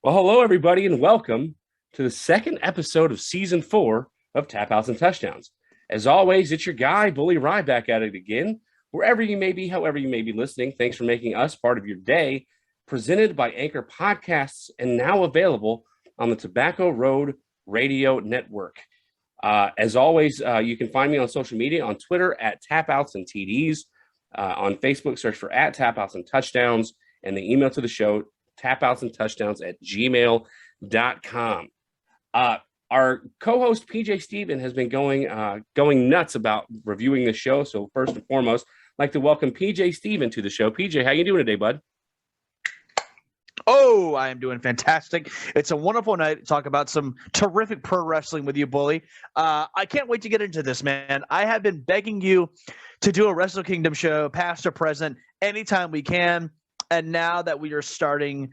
Well, hello, everybody, and welcome to the second episode of Season 4 of Tapouts and Touchdowns. As always, it's your guy, Bully Rye, back at it again. Wherever you may be, however you may be listening, thanks for making us part of your day. Presented by Anchor Podcasts and now available on the Tobacco Road Radio Network. As always, you can find me on social media, on Twitter at Tapouts and TDs. On Facebook, search for at Tapouts and Touchdowns, and the email to the show, tapoutsandtouchdowns@gmail.com. Our co-host PJ Steven has been going nuts about reviewing the show. So first and foremost, I'd like to welcome PJ Steven to the show. PJ, how you doing today, bud? Oh, I am doing fantastic. It's a wonderful night to talk about some terrific pro wrestling with you, Bully. I can't wait to get into this, man. I have been begging you to do a Wrestle Kingdom show, past or present, anytime we can. And now that we are starting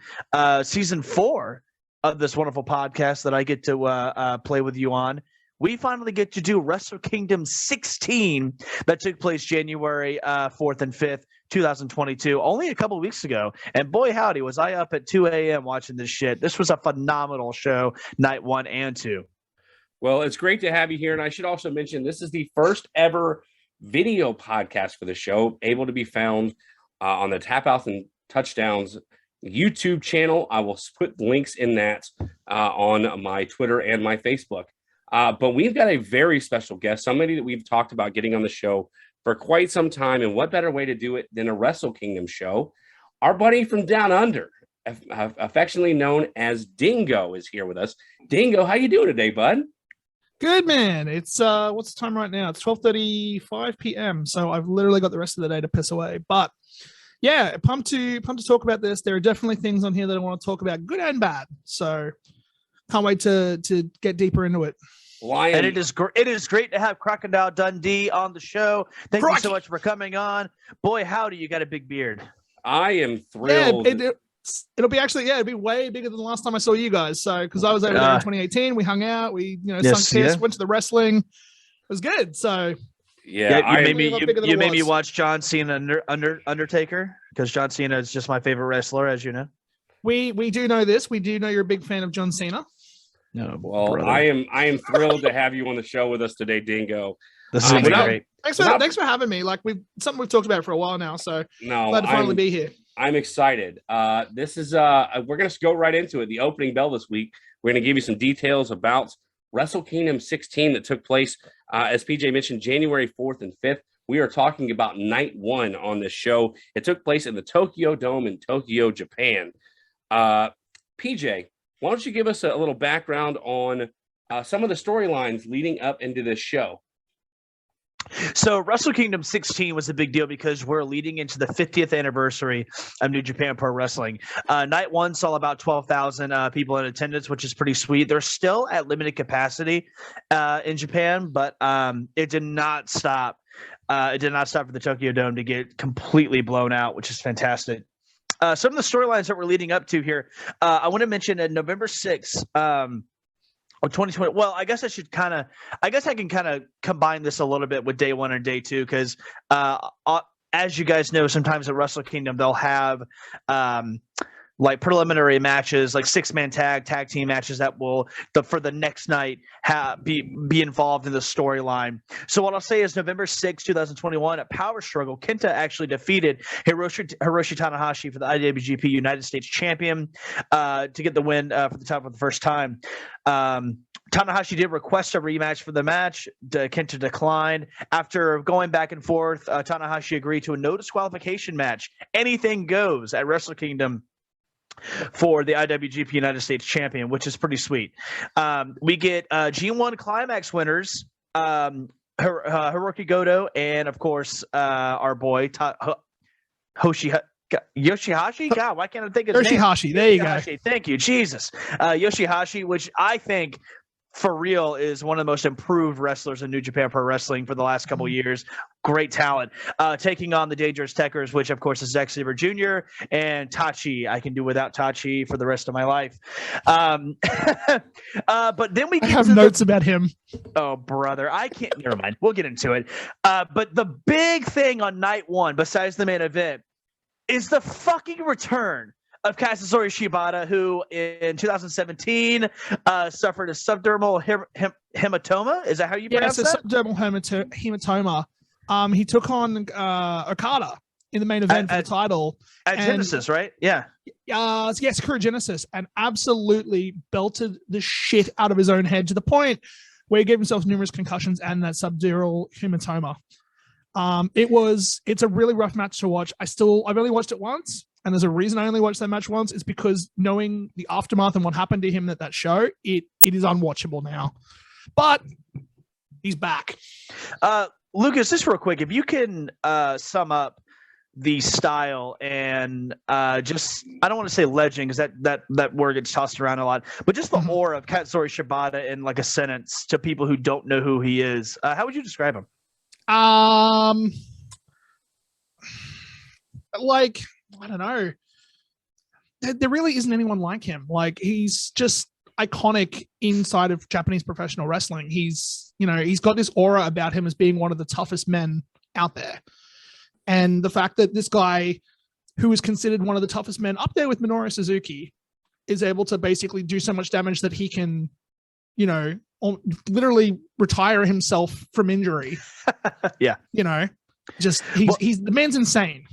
season 4 of this wonderful podcast that I get to play with you on, we finally get to do Wrestle Kingdom 16 that took place January 4th and 5th, 2022, only a couple of weeks ago. And boy, howdy, was I up at 2 a.m. watching this shit. This was a phenomenal show, night 1 and 2. Well, it's great to have you here. And I should also mention this is the first ever video podcast for the show, able to be found on the Tapouts and Touchdowns YouTube channel. I will put links in that on my Twitter and my Facebook. But we've got a very special guest, somebody that we've talked about getting on the show for quite some time. And what better way to do it than a Wrestle Kingdom show? Our buddy from Down Under, affectionately known as Dingo, is here with us. Dingo, how you doing today, bud? Good, man. It's what's the time right now? It's 12:35 p.m. So I've literally got the rest of the day to piss away. But yeah, pumped to talk about this. There are definitely things on here that I want to talk about, good and bad. So can't wait to get deeper into it. And it is great to have Crocodile Dundee on the show. Thank you so much for coming on. Boy, howdy, you got a big beard. I am thrilled. Yeah, it'll be actually, it'll be way bigger than the last time I saw you guys. So, because I was over there in 2018, we hung out, we sunk piss, went to the wrestling. It was good. So, yeah, you made me watch John Cena Undertaker, because John Cena is just my favorite wrestler, as you know. We do know this. We do know you're a big fan of John Cena. No, well, brother. I am thrilled to have you on the show with us today, Dingo. This is great. Thanks for having me. Like something we've talked about for a while now. So glad to finally be here. I'm excited. This is we're gonna go right into it. The opening bell this week. We're gonna give you some details about Wrestle Kingdom 16 that took place, as PJ mentioned, January 4th and 5th. We are talking about night 1 on this show. It took place in the Tokyo Dome in Tokyo, Japan. PJ, why don't you give us a little background on some of the storylines leading up into this show? So Wrestle Kingdom 16 was a big deal because we're leading into the 50th anniversary of New Japan Pro Wrestling. Night 1 saw about 12,000 people in attendance, which is pretty sweet. They're still at limited capacity in Japan, but it did not stop. It did not stop for the Tokyo Dome to get completely blown out, which is fantastic. Some of the storylines that we're leading up to here, I want to mention November 6th of 2020. Well, I guess I can kind of combine this a little bit with day 1 and day 2, because as you guys know, sometimes at Wrestle Kingdom, they'll have like preliminary matches, like 6-man tag team matches that will for the next night be involved in the storyline. So what I'll say is November 6, 2021 at Power Struggle, Kenta actually defeated Hiroshi Tanahashi for the IWGP United States Champion to get the win for the title for the first time. Tanahashi did request a rematch for the match. Kenta declined. After going back and forth, Tanahashi agreed to a no disqualification match. Anything goes at Wrestle Kingdom for the IWGP United States Champion, which is pretty sweet. We get G1 Climax winners, Hiroki Goto, and of course our boy Yoshihashi. God, why can't I think of his name? Yoshihashi. There you go. Thank you, Jesus. Yoshihashi, which I think for real is one of the most improved wrestlers in New Japan Pro Wrestling for the last couple of years. Great talent. Taking on the Dangerous Tekkers, which of course is Zack Sabre Jr. and Tachi. I can do without Tachi for the rest of my life. But then we have notes about him. Oh, brother. I can't. Never mind. We'll get into it. But the big thing on night 1, besides the main event, is the fucking return of Kazuchika Shibata, who in 2017 suffered a subdermal hematoma. Is that how you pronounce that? Subdermal hematoma. He took on Okada in the main event for the title at Genesis, right? Yeah. Yes, Kura Genesis, and absolutely belted the shit out of his own head to the point where he gave himself numerous concussions and that subdural hematoma. It's a really rough match to watch. I've only watched it once, and there's a reason I only watched that match once. It's because knowing the aftermath and what happened to him at that show, it is unwatchable now. But he's back. Lucas, just real quick, if you can sum up the style and just, I don't want to say legend because that word gets tossed around a lot, but just the aura of Katsuri Shibata in like a sentence to people who don't know who he is. How would you describe him? Like, I don't know. There really isn't anyone like him. Like, he's just iconic inside of Japanese professional wrestling. He's got this aura about him as being one of the toughest men out there. And the fact that this guy, who is considered one of the toughest men up there with Minoru Suzuki, is able to basically do so much damage that he can, literally retire himself from injury. Yeah. Just he's the man's insane.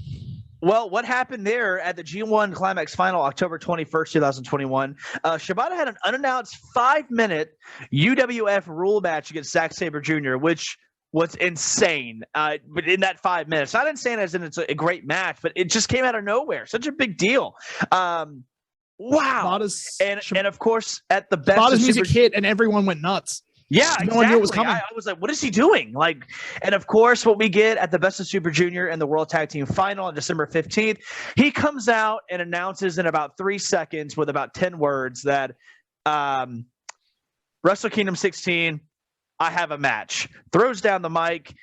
Well, what happened there at the G1 Climax Final, October 21st, 2021? Shibata had an unannounced 5-minute UWF rule match against Zack Sabre Jr., which was insane. But in that 5 minutes, not insane as in it's a great match, but it just came out of nowhere. Such a big deal. Wow. And of course, at the best, Shibata's music hit and everyone went nuts. Yeah, exactly. No one knew it was coming. I was like, what is he doing? And of course, what we get at the Best of Super Junior and the World Tag Team Final on December 15th, he comes out and announces in about 3 seconds with about 10 words that Wrestle Kingdom 16, I have a match. Throws down the mic,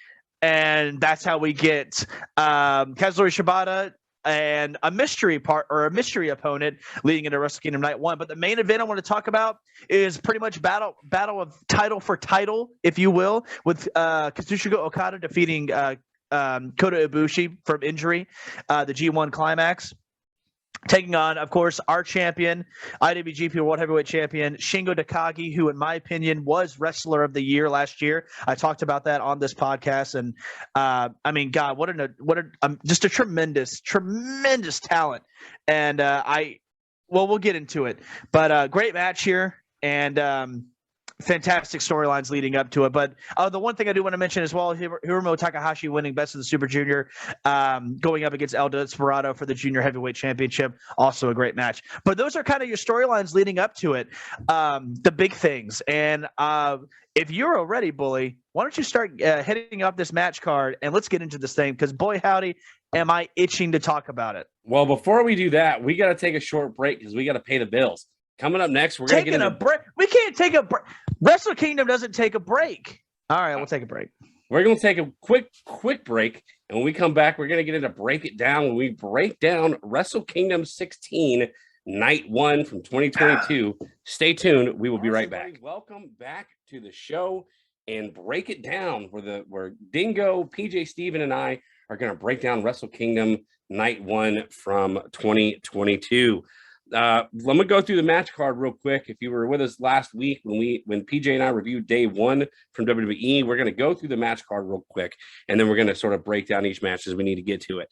and that's how we get Kazuchika Shibata and a mystery opponent leading into Wrestle Kingdom Night 1. But the main event I want to talk about is pretty much battle of title for title, if you will, with Kazuchika Okada defeating Kota Ibushi from injury, the G1 Climax. Taking on, of course, our champion, IWGP World Heavyweight Champion, Shingo Takagi, who, in my opinion, was Wrestler of the Year last year. I talked about that on this podcast. And, God, just a tremendous, tremendous talent. And we'll get into it. But great match here. And fantastic storylines leading up to it. But the one thing I do want to mention as well, Hiromu Takahashi winning Best of the Super Junior, going up against El Desperado for the Junior Heavyweight Championship. Also a great match. But those are kind of your storylines leading up to it, the big things. And if you're already, Bully, why don't you start hitting up this match card and let's get into this thing, because boy howdy, am I itching to talk about it. Well, before we do that, we got to take a short break because we got to pay the bills. Coming up next, we're going to get a break. We can't take a break. Wrestle Kingdom doesn't take a break. All right, we'll take a break. We're going to take a quick break, and when we come back, we're going to get into Break It Down. When we break down Wrestle Kingdom 16, Night 1 from 2022. Stay tuned. We will be right back. Welcome back to the show and Break It Down, where Dingo, PJ Steven, and I are going to break down Wrestle Kingdom Night 1 from 2022. Let me go through the match card real quick. If you were with us last week when PJ and I reviewed day 1 from WWE, we're going to go through the match card real quick, and then we're going to sort of break down each match as we need to get to it.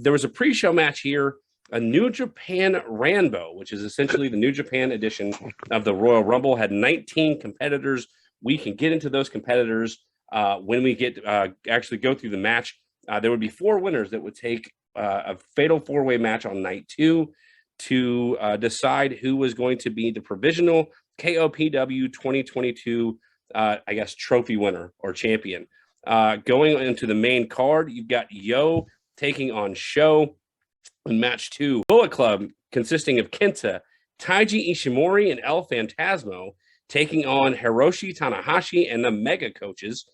There was a pre-show match here, a New Japan Rambo, which is essentially the New Japan edition of the Royal Rumble, had 19 competitors. We can get into those competitors when we get actually go through the match. There would be 4 winners that would take a fatal 4-way match on night 2 to decide who was going to be the provisional KOPW 2022, trophy winner or champion. Going into the main card, you've got Yo taking on Sho in match 2. Bullet Club, consisting of Kenta, Taiji Ishimori, and El Phantasmo, taking on Hiroshi Tanahashi and the Mega Coaches,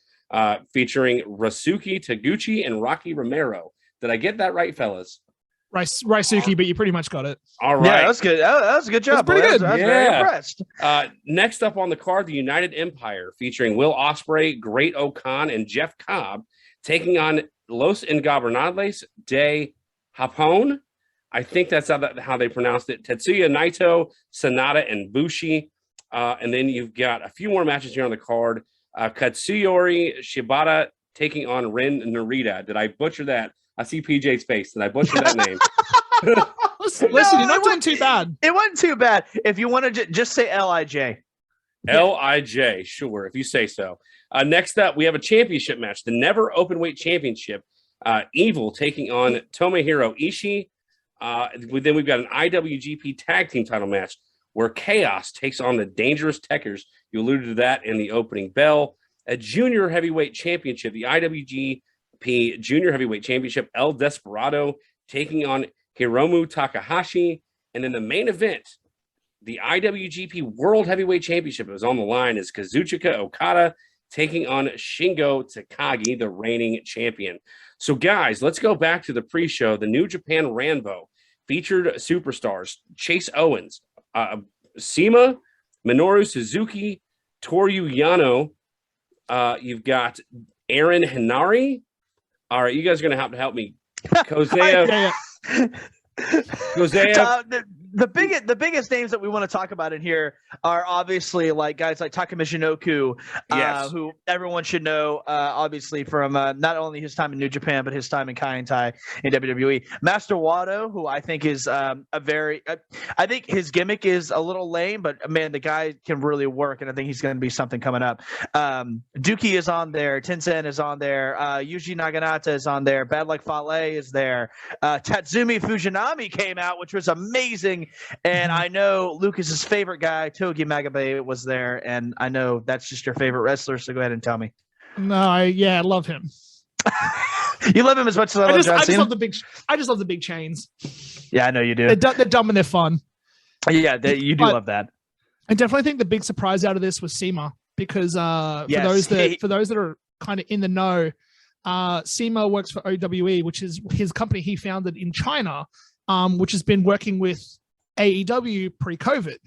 featuring Rasuke Taguchi and Rocky Romero. Did I get that right, fellas? Raisuke, but you pretty much got it. All right. Yeah, that's good. That was a good job. Pretty good. I was very impressed. Next up on the card, the United Empire, featuring Will Ospreay, Great O'Khan, and Jeff Cobb, taking on Los Ingobernables de Japón, I think that's how they pronounced it. Tetsuya Naito, Sonata, and Bushi. And then you've got a few more matches here on the card. Katsuyori Shibata taking on Ren Narita. Did I butcher that? I see PJ's face. Did I butcher that name? Listen, you're not doing too bad. It wasn't too bad. If you want to just say LIJ. LIJ, sure, if you say so. Next up, we have a championship match, the Never Openweight Championship. Evil taking on Tomohiro Ishii. Then we've got an IWGP Tag Team title match where Chaos takes on the Dangerous Tekkers. You alluded to that in the opening bell. A Junior Heavyweight Championship, the IWGP Junior Heavyweight Championship, El Desperado taking on Hiromu Takahashi. And then the main event, the IWGP World Heavyweight Championship, it was on the line, is Kazuchika Okada taking on Shingo Takagi, the reigning champion. So, guys, let's go back to the pre-show. The New Japan Rambo featured superstars Chase Owens, Sema, Minoru Suzuki, Toru Yano. You've got Aaron Hinari. All right, you guys are going to have to help me. Hosea. The biggest names that we want to talk about in here are obviously like guys like Taka Michinoku, who everyone should know, obviously from not only his time in New Japan but his time in Kaientai in WWE. Master Wato, who I think is I think his gimmick is a little lame, but man, the guy can really work, and I think he's going to be something coming up. Dookie is on there, Tenzan is on there, Yuji Naginata is on there, Bad Like Fale is there, Tatsumi Fujinami came out, which was amazing. And I know Lucas's favorite guy, Togi Makabe, was there, and I know that's just your favorite wrestler. So go ahead and tell me. No, I love him. You love him as much as I love John Cena? I just love the big chains. Yeah, I know you do. They're dumb and they're fun. Yeah, you do love that. I definitely think the big surprise out of this was Sema, because for those that are kind of in the know, Sema works for OWE, which is his company he founded in China, which has been working with AEW pre-COVID.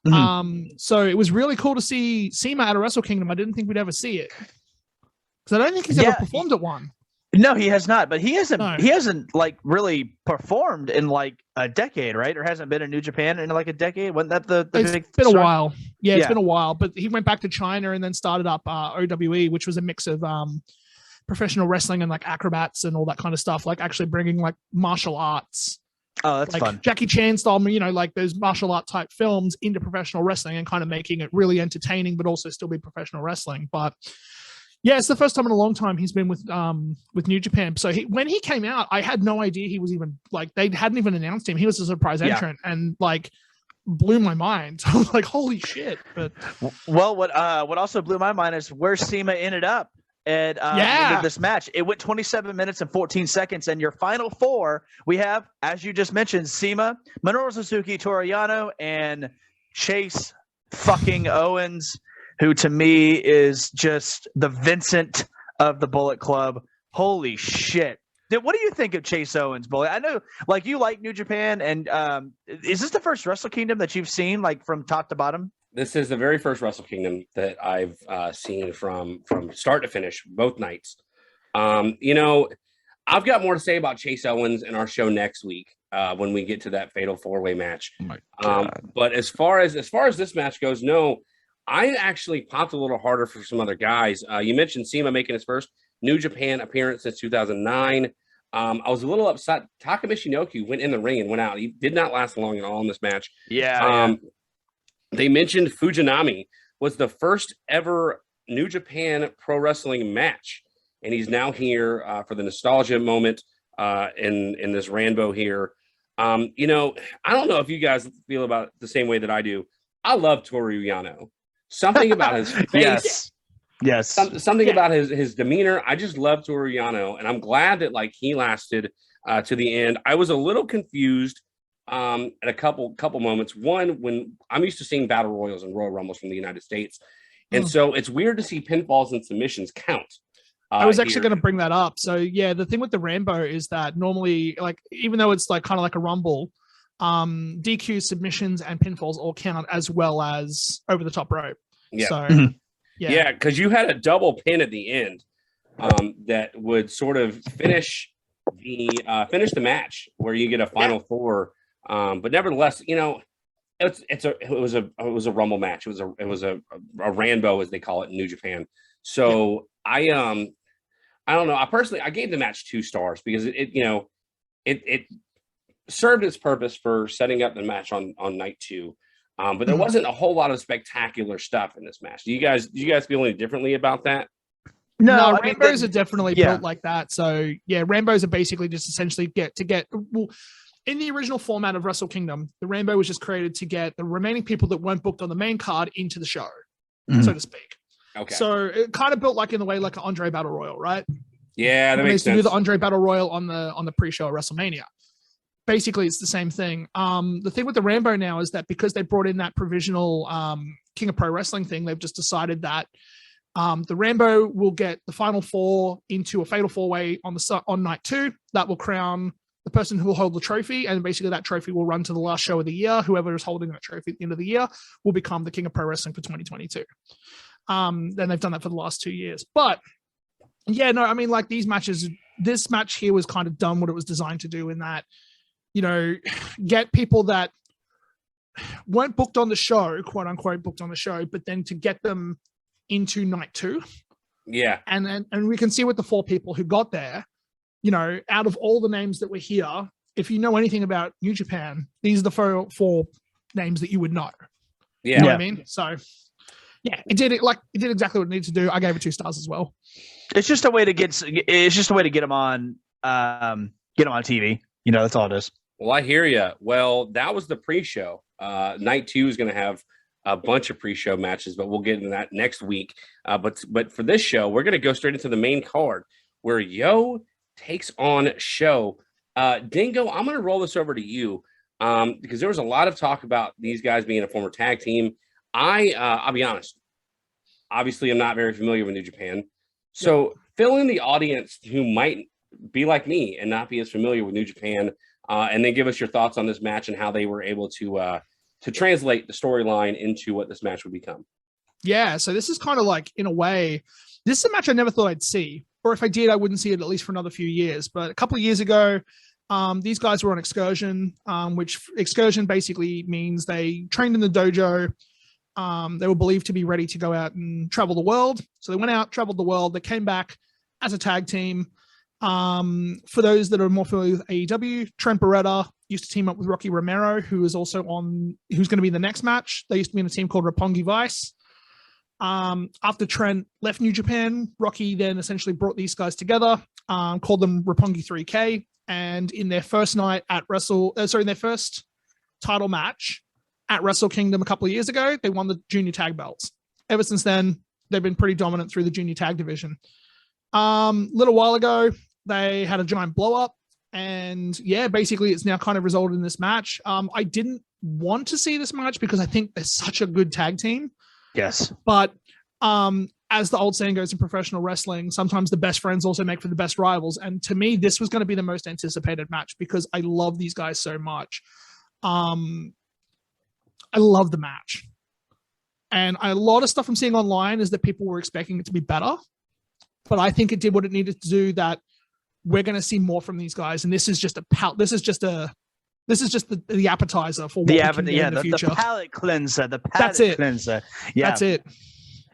Mm-hmm. So it was really cool to see Sema at a Wrestle Kingdom. I didn't think we'd ever see it, because I don't think he's ever performed at one. No, he has not. But he hasn't like really performed in like a decade, right? Or hasn't been in New Japan in like a decade. Wasn't that the it's big been start? A while. Yeah, it's been a while. But he went back to China and then started up OWE, which was a mix of professional wrestling and like acrobats and all that kind of stuff, like actually bringing like martial arts. Oh, that's like fun. Jackie Chan style, like those martial art type films into professional wrestling and kind of making it really entertaining, but also still be professional wrestling. But yeah, it's the first time in a long time he's been with New Japan. So when he came out, I had no idea he was even like, they hadn't even announced him. He was a surprise entrant and like blew my mind. I was like, holy shit. But well, what also blew my mind is where Sema ended up. And into this match, it went 27 minutes and 14 seconds. And your final four, we have, as you just mentioned, Sema, Minoru Suzuki, Toru Yano, and Chase fucking Owens, who to me is just the Vincent of the Bullet Club. Holy shit. What do you think of Chase Owens, Bullet? I know, like, you like New Japan, and is this the first Wrestle Kingdom that you've seen, like, from top to bottom? This is the very first Wrestle Kingdom that I've seen from start to finish, both nights. I've got more to say about Chase Owens in our show next week when we get to that fatal four-way match. Oh my God. But as far as this match goes, no, I actually popped a little harder for some other guys. You mentioned Sema making his first New Japan appearance since 2009. I was a little upset. Taka Michinoku went in the ring and went out. He did not last long at all in this match. Yeah. They mentioned Fujinami was the first ever New Japan Pro Wrestling match, and he's now here for the nostalgia moment in this Rambo here. I don't know if you guys feel about it the same way that I do. I love Toru Yano. Something about his face. Yes. Something about his demeanor. I just love Toru Yano, and I'm glad that like he lasted to the end. I was a little confused at a couple moments. One, when I'm used to seeing battle royals and Royal Rumbles from the United States, and so it's weird to see pinfalls and submissions count. I was actually going to bring that up. So yeah, the thing with the Rambo is that normally, like, even though it's like kind of like a Rumble, DQ, submissions, and pinfalls all count, as well as over the top rope. Yeah. So yeah, because you had a double pin at the end that would sort of finish finish the match where you get a final four. But nevertheless, you know, it was a Rumble match. It was a Rambo, as they call it in New Japan. So I don't know. I gave the match 2 stars because it served its purpose for setting up the match on night 2. But there wasn't a whole lot of spectacular stuff in this match. Do you guys feel any differently about that? No, Rambos are definitely built like that. So yeah, Rambos are basically just essentially in the original format of Wrestle Kingdom, the Rambo was just created to get the remaining people that weren't booked on the main card into the show, so to speak. Okay. So it kind of built like in the way like an Andre Battle Royal, right? Yeah, that makes sense. They used to do the Andre Battle Royal on the pre-show at WrestleMania. Basically, it's the same thing. The thing with the Rambo now is that because they brought in that provisional King of Pro Wrestling thing, they've just decided that the Rambo will get the final 4 into a fatal 4-way on night 2. That will crown the person who will hold the trophy, and basically that trophy will run to the last show of the year. Whoever is holding that trophy at the end of the year will become the King of Pro Wrestling for 2022. Then they've done that for the last 2 years. But yeah, no, I mean, like these matches, this match here was kind of done what it was designed to do in that, you know, get people that weren't booked on the show, quote unquote, booked on the show, but then to get them into night 2. Yeah. And we can see with the 4 people who got there, you know, out of all the names that were here, if you know anything about New Japan, these are the 4 names that you would know. Yeah. You know what I mean? So yeah, it did exactly what it needed to do. I gave it 2 stars as well. It's just a way to get them on TV. You know, that's all it is. Well, I hear you. Well, that was the pre-show. Night 2 is going to have a bunch of pre-show matches, but we'll get into that next week. But for this show, we're going to go straight into the main card where Yo takes on Show. Dingo, I'm going to roll this over to you because there was a lot of talk about these guys being a former tag team. I'll be honest. Obviously, I'm not very familiar with New Japan. So fill in the audience who might be like me and not be as familiar with New Japan, and then give us your thoughts on this match and how they were able to translate the storyline into what this match would become. Yeah, so this is kind of like, in a way, this is a match I never thought I'd see. Or if I did, I wouldn't see it at least for another few years. But a couple of years ago, these guys were on excursion, which excursion basically means they trained in the dojo. They were believed to be ready to go out and travel the world. So they went out, traveled the world. They came back as a tag team. For those that are more familiar with AEW, Trent Beretta used to team up with Rocky Romero, who's going to be in the next match. They used to be in a team called Roppongi Vice. After Trent left New Japan, Rocky then essentially brought these guys together, called them Roppongi 3K. And in their first night at in their first title match at Wrestle Kingdom a couple of years ago, they won the junior tag belts. Ever since then, they've been pretty dominant through the junior tag division. Little while ago, they had a giant blow up, and yeah, basically it's now kind of resulted in this match. I didn't want to see this match because I think they're such a good tag team. Yes. But as the old saying goes in professional wrestling, sometimes the best friends also make for the best rivals. And to me, this was going to be the most anticipated match because I love these guys so much. I love the match. And a lot of stuff I'm seeing online is that people were expecting it to be better. But I think it did what it needed to do, that we're going to see more from these guys. And this is just the appetizer for what we can do in the future. The palate cleanser. Cleanser. Yeah. That's it.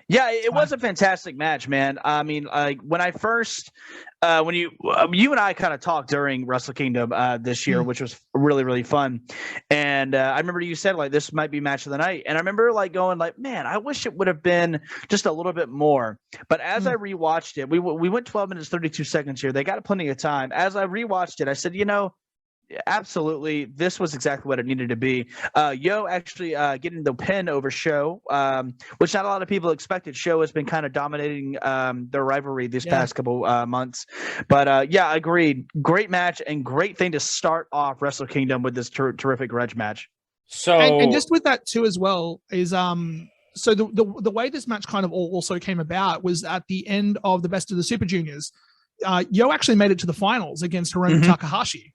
Yeah, it was a fantastic match, man. I mean, like when I first, when you and I kind of talked during Wrestle Kingdom this year, which was really, really fun. And I remember you said like this might be match of the night, and I remember like going like, man, I wish it would have been just a little bit more. But as I rewatched it, we went 12 minutes 32 seconds here. They got plenty of time. As I rewatched it, I said, absolutely, this was exactly what it needed to be. Yo actually getting the pin over Show, which not a lot of people expected. Show has been kind of dominating their rivalry these past couple months. But yeah, agreed. Great match and great thing to start off Wrestle Kingdom with this terrific grudge match. So and just with that too as well is so the way this match kind of also came about was at the end of the Best of the Super Juniors. Yo actually made it to the finals against Hiromu Takahashi.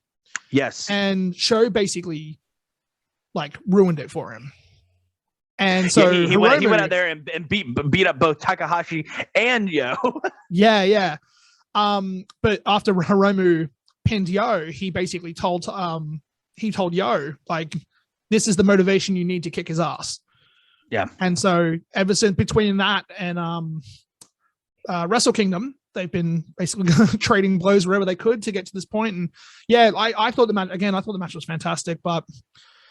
Yes. And Show basically like ruined it for him. And so he went out there and beat up both Takahashi and Yo. Yeah. But after Hiromu pinned Yo, he basically told Yo, like, this is the motivation you need to kick his ass. Yeah. And so ever since between that and Wrestle Kingdom, they've been basically trading blows wherever they could to get to this point. And yeah, I thought the match was fantastic, but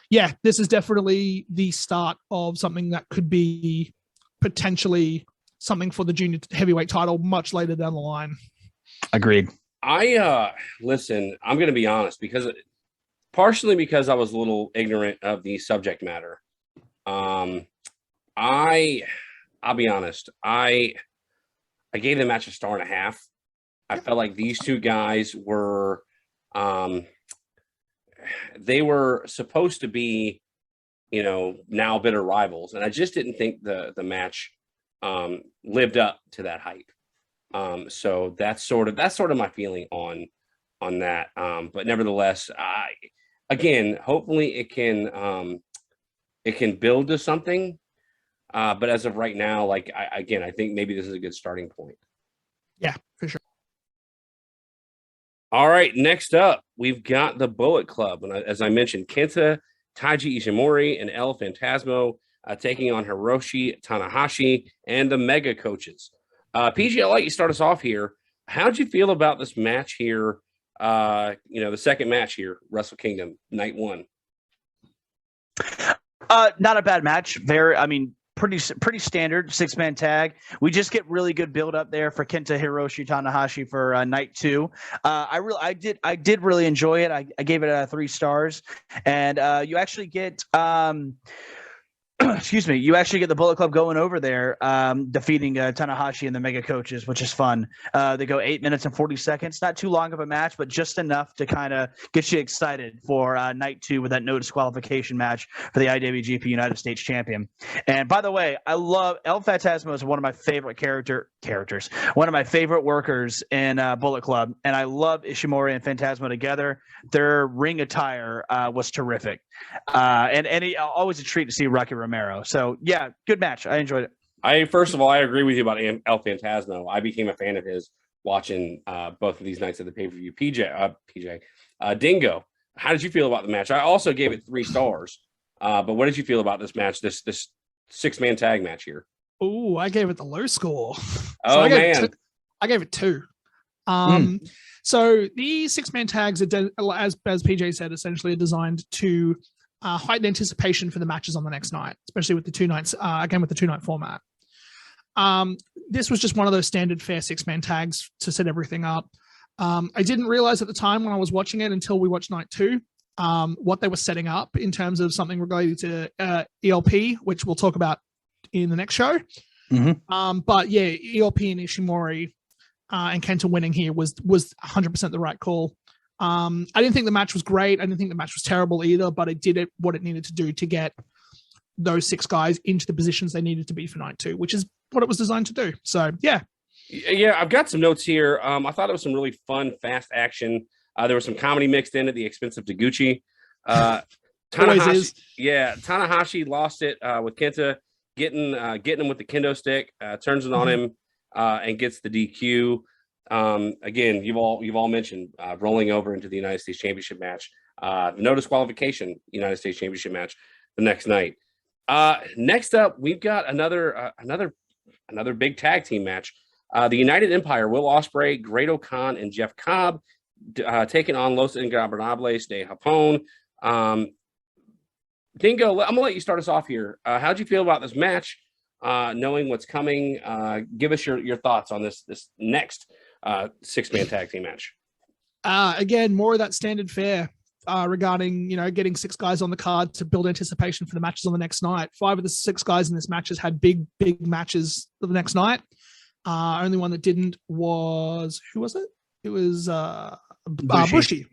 yeah, this is definitely the start of something that could be potentially something for the junior heavyweight title much later down the line. Agreed. Listen, I'm going to be honest, partially because I was a little ignorant of the subject matter. I'll be honest. I gave the match a 1.5 stars. I felt like these two guys were, they were supposed to be, now bitter rivals, and I just didn't think the match lived up to that hype. So that's sort of my feeling on that. But nevertheless, hopefully it can build to something. But as of right now, I think maybe this is a good starting point. Yeah, for sure. All right, next up, we've got the Bullet Club. And as I mentioned, Kenta, Taiji Ishimori, and El Phantasmo taking on Hiroshi Tanahashi and the Mega Coaches. PG, I'll let you start us off here. How'd you feel about this match here? The second match here, Wrestle Kingdom, night 1. Not a bad match. Pretty standard 6-man tag. We just get really good build up there for Kenta Hiroshi Tanahashi for night 2. I did really enjoy it. I gave it 3 stars, and you actually get you actually get the Bullet Club going over there, defeating Tanahashi and the Mega Coaches, which is fun. They go 8 minutes and 40 seconds. Not too long of a match, but just enough to kind of get you excited for night 2 with that no disqualification match for the IWGP United States Champion. And by the way, I love El Phantasmo is one of my favorite characters, one of my favorite workers in Bullet Club, and I love Ishimori and Phantasmo together. Their ring attire was terrific, and always a treat to see Rocky Romero. So yeah, good match. I enjoyed it. First of all, I agree with you about El Phantasmo. I became a fan of his watching both of these nights at the pay-per-view. Dingo, how did you feel about the match? I also gave it 3 stars. But what did you feel about this match, this 6-man tag match here? Oh, I gave it the low score. I gave it 2. So the 6-man tags are, as PJ said, essentially are designed to heighten anticipation for the matches on the next night, especially with the 2 nights, again with the 2-night format. This was just one of those standard fair 6-man tags to set everything up. I didn't realize at the time when I was watching it until we watched night 2, what they were setting up in terms of something related to ELP, which we'll talk about in the next show. But yeah, ELP and Ishimori and Kenta winning here was 100% the right call. I didn't think the match was great. I didn't think the match was terrible either, but it did what it needed to do to get those 6 guys into the positions they needed to be for night 2, which is what it was designed to do. So yeah. Yeah, I've got some notes here. I thought it was some really fun, fast action. There was some comedy mixed in at the expense of Taguchi. Tanahashi lost it with Kenta getting him with the kendo stick, turns it on him, and gets the DQ. Again, you've all mentioned rolling over into the United States Championship match, no disqualification United States Championship match the next night. Next up, we've got another big tag team match. The United Empire, Will Ospreay, Great Khan, and Jeff Cobb taking on Los Ingobernables de Japón. Dingo, I'm gonna let you start us off here. How'd you feel about this match? Knowing what's coming, give us your thoughts on this next 6-man tag team match. Again, more of that standard fare regarding getting 6 guys on the card to build anticipation for the matches on the next night. 5 of the 6 guys in this match has had big matches for the next night. Only one that didn't was, who was it? It was Bushi,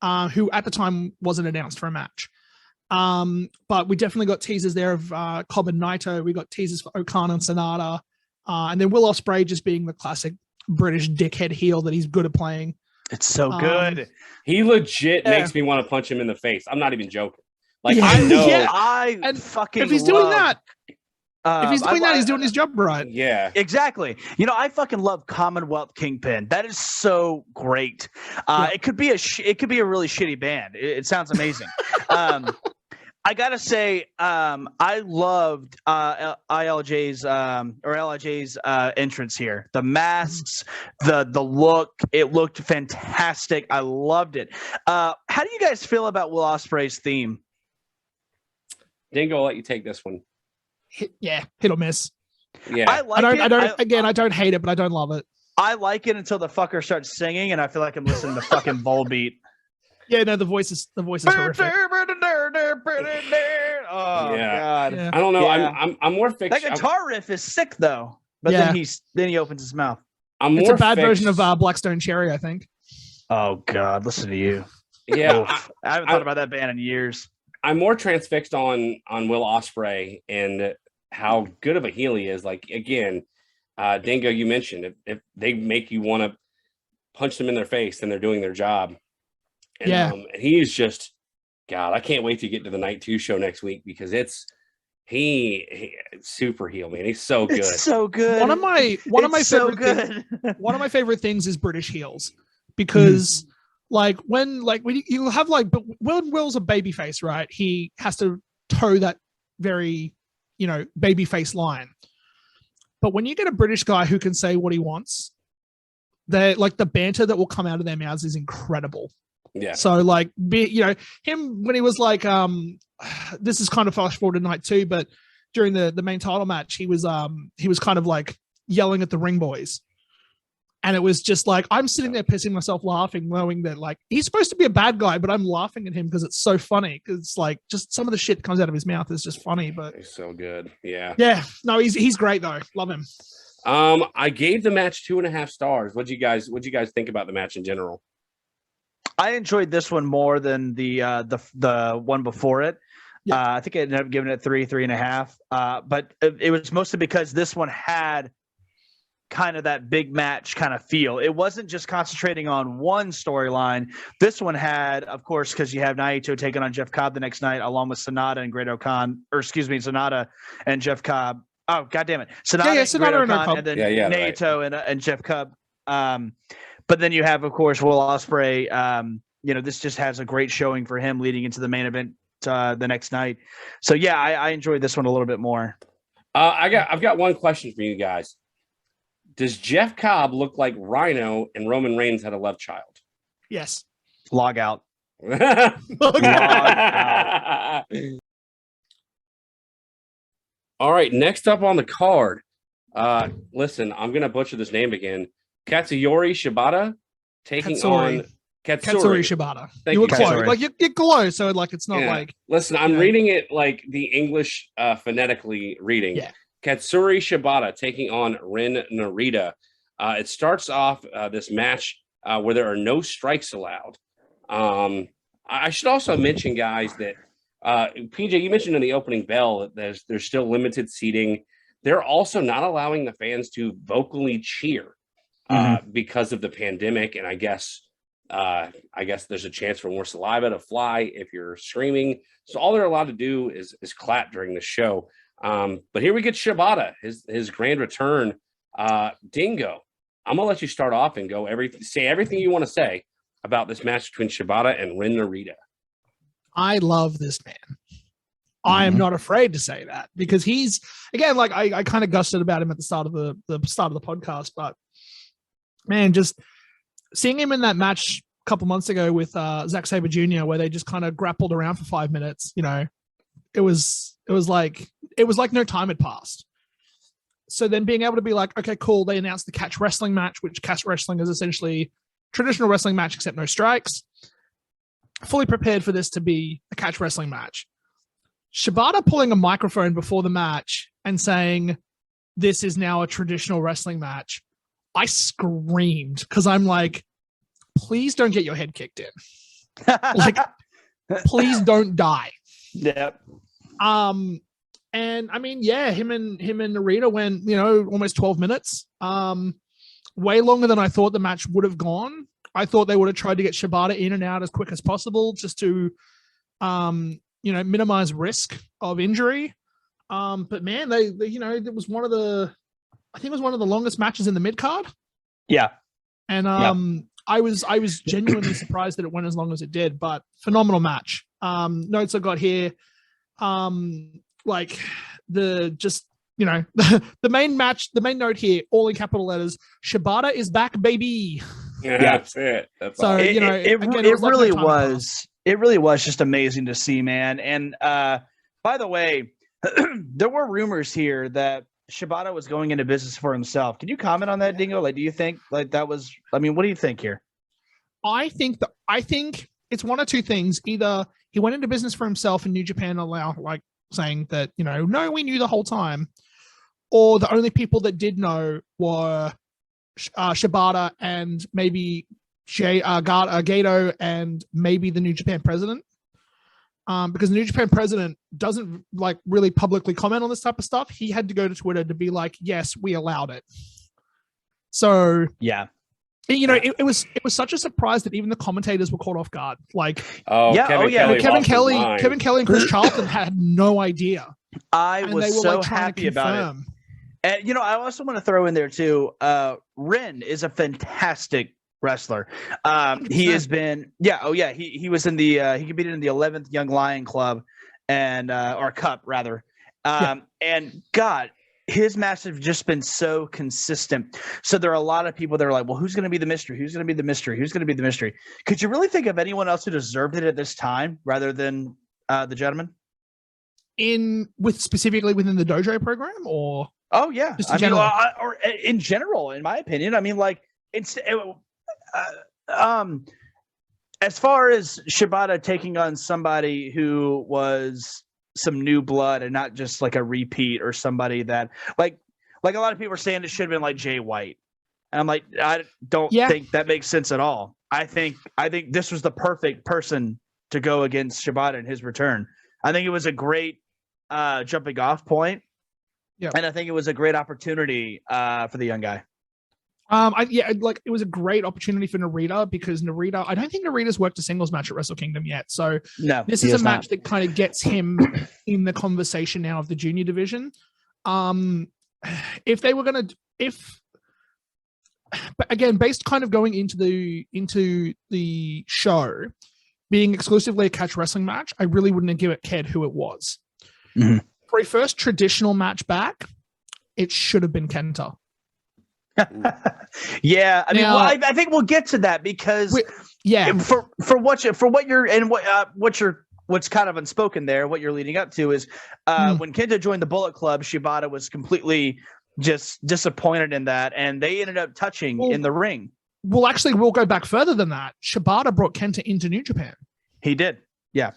who at the time wasn't announced for a match. But we definitely got teasers there of Cobb and Naito. We got teasers for Okada and Sonata. And then Will Ospreay just being the classic British dickhead heel that he's good at playing. It's so good. He legit makes me want to punch him in the face. I'm not even joking. I know. I fucking if he's doing that. If he's doing that, he's doing his job right. Yeah, exactly. You know, I fucking love Commonwealth Kingpin. That is so great. It could be a really shitty band. It sounds amazing. I gotta say, I loved ILJ's or LIJ's entrance here. The masks, the look, it looked fantastic. I loved it. How do you guys feel about Will Ospreay's theme? Dingo, I'll let you take this one. Hit or miss. Yeah, I don't hate it, but I don't love it. I like it until the fucker starts singing, and I feel like I'm listening to fucking Volbeat. Yeah, no, the voice is horrific. Oh God! Yeah. I don't know. Yeah. I'm more fixed. That guitar riff is sick though, but then he opens his mouth. It's a bad version of Blackstone Cherry, I think. Oh God! Listen to you. Yeah, I haven't thought about that band in years. I'm more transfixed on Will Ospreay and how good of a heel he is. Like again, Dingo, you mentioned if they make you want to punch them in their face, then they're doing their job. And, he is just, God, I can't wait to get to the Night 2 show next week because he super heel, man. He's so good. It's so good. One of my favorite things is British heels because when you have but when Will's a babyface, right? He has to toe that very, babyface line. But when you get a British guy who can say what he wants, the banter that will come out of their mouths is incredible. Yeah. So him when he was this is kind of fast forward to Night 2, but during the main title match, he was kind of like yelling at the ring boys. And it was just like, I'm sitting there pissing myself laughing, knowing that he's supposed to be a bad guy, but I'm laughing at him because it's so funny. Because just some of the shit that comes out of his mouth is just funny. But he's so good. Yeah. Yeah. No, he's great though. Love him. I gave the match 2.5 stars. What'd you guys think about the match in general? I enjoyed this one more than the one before it. Yeah. I think I ended up giving it 3.5. But it was mostly because this one had kind of that big match kind of feel. It wasn't just concentrating on one storyline. This one had, of course, because you have Naito taking on Jeff Cobb the next night, along with Sonata and Sonata and Jeff Cobb. Oh, God damn it. Sonata and Cobb, and then Naito and Jeff Cobb. But then you have, of course, Will Ospreay. This just has a great showing for him leading into the main event the next night. So yeah, I enjoyed this one a little bit more. I've got one question for you guys. Does Jeff Cobb look like Rhino and Roman Reigns had a love child? Yes. Log out. Log out. All right, next up on the card. Listen, I'm gonna butcher this name again. Katsuyori Shibata taking on Katsuri Shibata. You were close. You're close, so it's not Listen, I'm reading it like the English phonetically reading. Yeah. Katsuri Shibata taking on Ren Narita. It starts off this match where there are no strikes allowed. I should also mention, guys, that PJ, you mentioned in the opening bell that there's still limited seating. They're also not allowing the fans to vocally cheer because of the pandemic, and I guess there's a chance for more saliva to fly if you're screaming. So all they're allowed to do is clap during the show. But here we get Shibata, his grand return. Dingo, I'm gonna let you start off and say everything you want to say about this match between Shibata and Ren Narita. I love this man. I am not afraid to say that because he's, again, I kind of gushed about him at the start of the podcast, but man, just seeing him in that match a couple months ago with Zack Sabre Jr., where they just kind of grappled around for 5 minutes, it was like no time had passed. So then being able to be like, okay, cool. They announced the catch wrestling match, which catch wrestling is essentially traditional wrestling match, except no strikes. Fully prepared for this to be a catch wrestling match. Shibata pulling a microphone before the match and saying, this is now a traditional wrestling match. I screamed because I'm like, please don't get your head kicked in. Please don't die. Yep. And I mean, yeah, him and Narita went, almost 12 minutes. Way longer than I thought the match would have gone. I thought they would have tried to get Shibata in and out as quick as possible just to, minimize risk of injury. But man, they it was one of the, I think it was one of the longest matches in the mid card. Yeah. And I was genuinely surprised that it went as long as it did, but phenomenal match. Notes I got here, like the main note here, all in capital letters, Shibata is back, baby. Yeah, that's it. That's so all. It really was just amazing to see, man. And by the way, there were rumors here that Shibata was going into business for himself. Can you comment on that, Dingo? Like, do you think like that was? I mean, what do you think here? I think it's one of two things. Either he went into business for himself and New Japan saying that, no, we knew the whole time, or the only people that did know were Shibata and maybe Gato and maybe the New Japan president. Because the New Japan president doesn't really publicly comment on this type of stuff. He had to go to Twitter to be like, yes, we allowed it. So yeah. It was such a surprise that even the commentators were caught off guard. Kevin Kelly and Chris Charlton had no idea. I was so happy about it. And I also want to throw in there too. Rin is a fantastic wrestler. He has been, he was in the he competed in the 11th Young Lion Club and or Cup rather. And God, his matches have just been so consistent. So there are a lot of people that are like, well, who's going to be the mystery? Who's going to be the mystery? Who's going to be the mystery? Could you really think of anyone else who deserved it at this time rather than the gentleman? Specifically within the dojo program, or? Oh yeah, just in general? Or in general, in my opinion. I mean, like as far as Shibata taking on somebody who was some new blood and not just like a repeat or somebody that like a lot of people are saying it should have been like Jay White, and I'm like, I don't think that makes sense at all. I think this was the perfect person to go against Shibata in his return. I think it was a great jumping off point. Yeah, and I think it was a great opportunity for the young guy. It was a great opportunity for Narita, because Narita, I don't think Narita's worked a singles match at Wrestle Kingdom yet. So no, this is a match that kind of gets him in the conversation now of the junior division. But again, based kind of going into the show being exclusively a catch wrestling match, I really wouldn't have cared who it was. Mm-hmm. For a first traditional match back, it should have been Kenta. Yeah, I mean, I think we'll get to that because what's kind of unspoken there, what you're leading up to is when Kenta joined the Bullet Club, Shibata was completely just disappointed in that, and they ended up touching in the ring. Well, actually, we'll go back further than that. Shibata brought Kenta into New Japan. He did, yeah.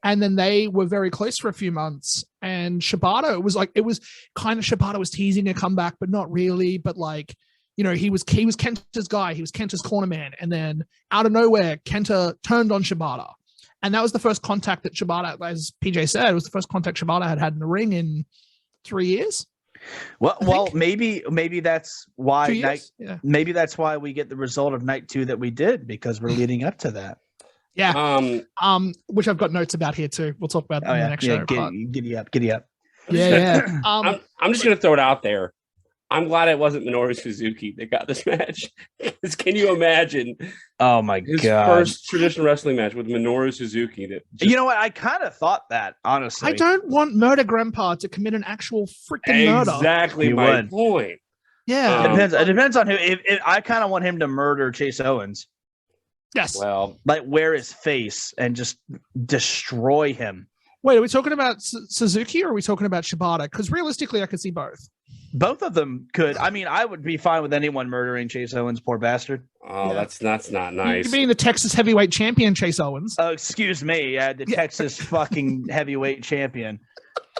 And then they were very close for a few months. And Shibata, Shibata was teasing a comeback, but not really. But he was Kenta's guy. He was Kenta's corner man. And then out of nowhere, Kenta turned on Shibata. And that was the first contact that Shibata, as PJ said, it was the first contact Shibata had in the ring in 3 years. Well, maybe that's why maybe that's why we get the result of night 2 that we did, because we're leading up to that. Yeah. Which I've got notes about here too. We'll talk about that in the next show. Giddy up. Yeah. I'm just gonna throw it out there. I'm glad it wasn't Minoru Suzuki that got this match. Can you imagine? Oh my God! His first traditional wrestling match with Minoru Suzuki. You know what? I kind of thought that, honestly. I don't want Murder Grandpa to commit an actual freaking murder. Exactly my point. Yeah, it depends on who. I kind of want him to murder Chase Owens. Yes. Well, wear his face and just destroy him. Wait, are we talking about Suzuki or are we talking about Shibata? Because realistically, I could see both. Both of them could. I mean, I would be fine with anyone murdering Chase Owens, poor bastard. Oh, that's not nice. You being the Texas heavyweight champion, Chase Owens. Oh, excuse me. The Texas fucking heavyweight champion.